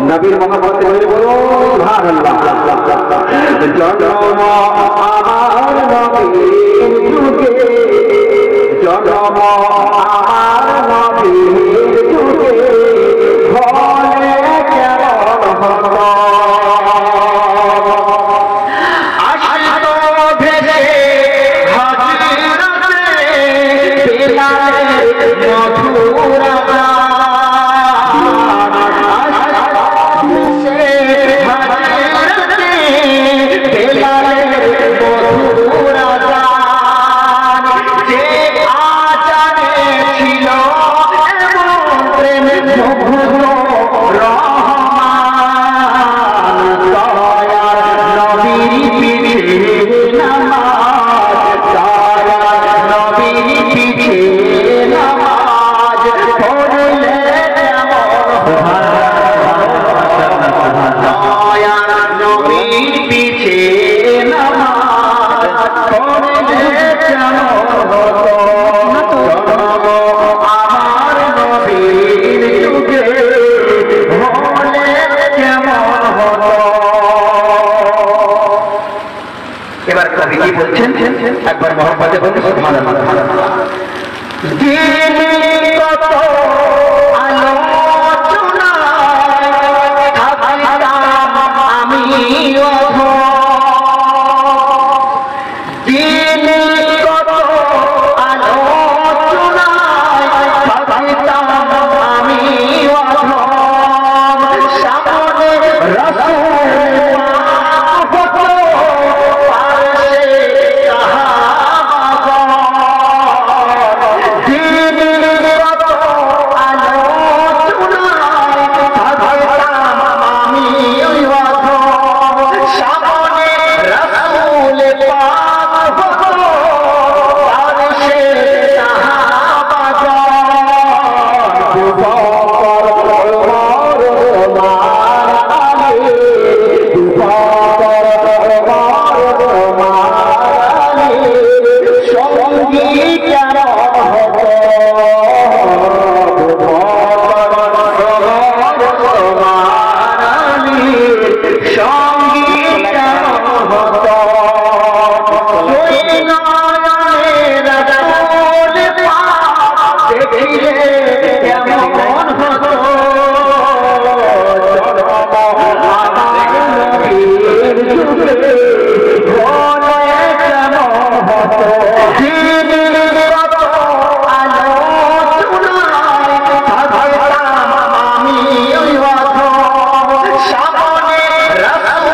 নবীর মহব্বতে বলে বলো সুবহানাল্লাহ। জন্ম আমার নবীর যুগে, জন্ম আমার নবীর যুগে হলে কেমন হতো। আসতো ভেসে হযরতে বেলালের মধুর একবার মহব্বতে বলতে সুবহানাল্লাহ। কত আলোচনা আমি কত আলোচনা আমি সামনে রাসূল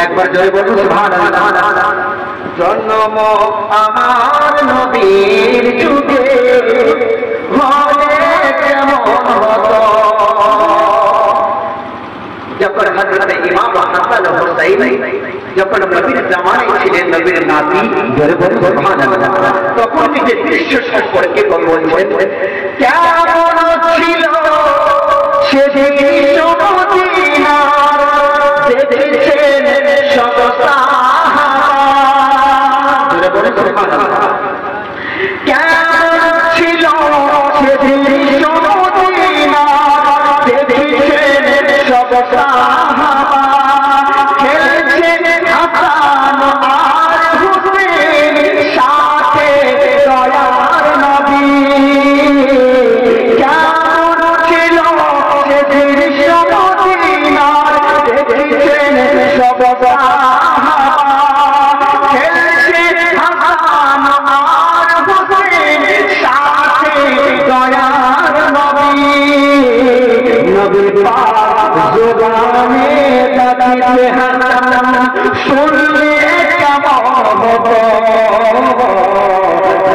একবার জয় বলুন সুবহানাল্লাহ। জন্ম আমার নবীর যুগে হলে কেমন হতো। যখন হযরতে ইমাম হাসান ও হুসাইন যখন নবীর জামানায় ছিলেন, নবীর নাতি, জয় বলুন সুবহানাল্লাহ, তখন যে দৃশ্য সম্পর্কে বলছেন, কেমন ছিল সেদিন খেলছে হাসান আর হুসেন সাথে দয়ার নবী নবীর পাক জবানে দাঁড়িয়ে হাসান শুনলে কেমন হতো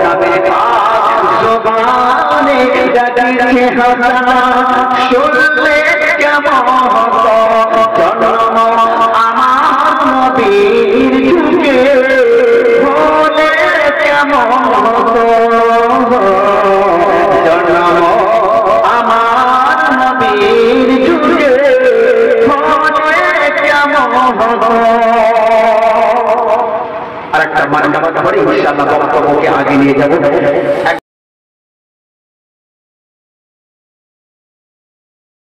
নবীর পাক জবানে দাঁড়িয়ে হাসান শুনলে কেমন হতো জন্ম আমার নবীর যুগে হলে কেমন হতো জন্ম আমার নবীর যুগে হলে কেমন হতো। আর একটা মার্কা পরে ইনশাআল্লাহ বক্তব্যকে আগে নিয়ে যাব।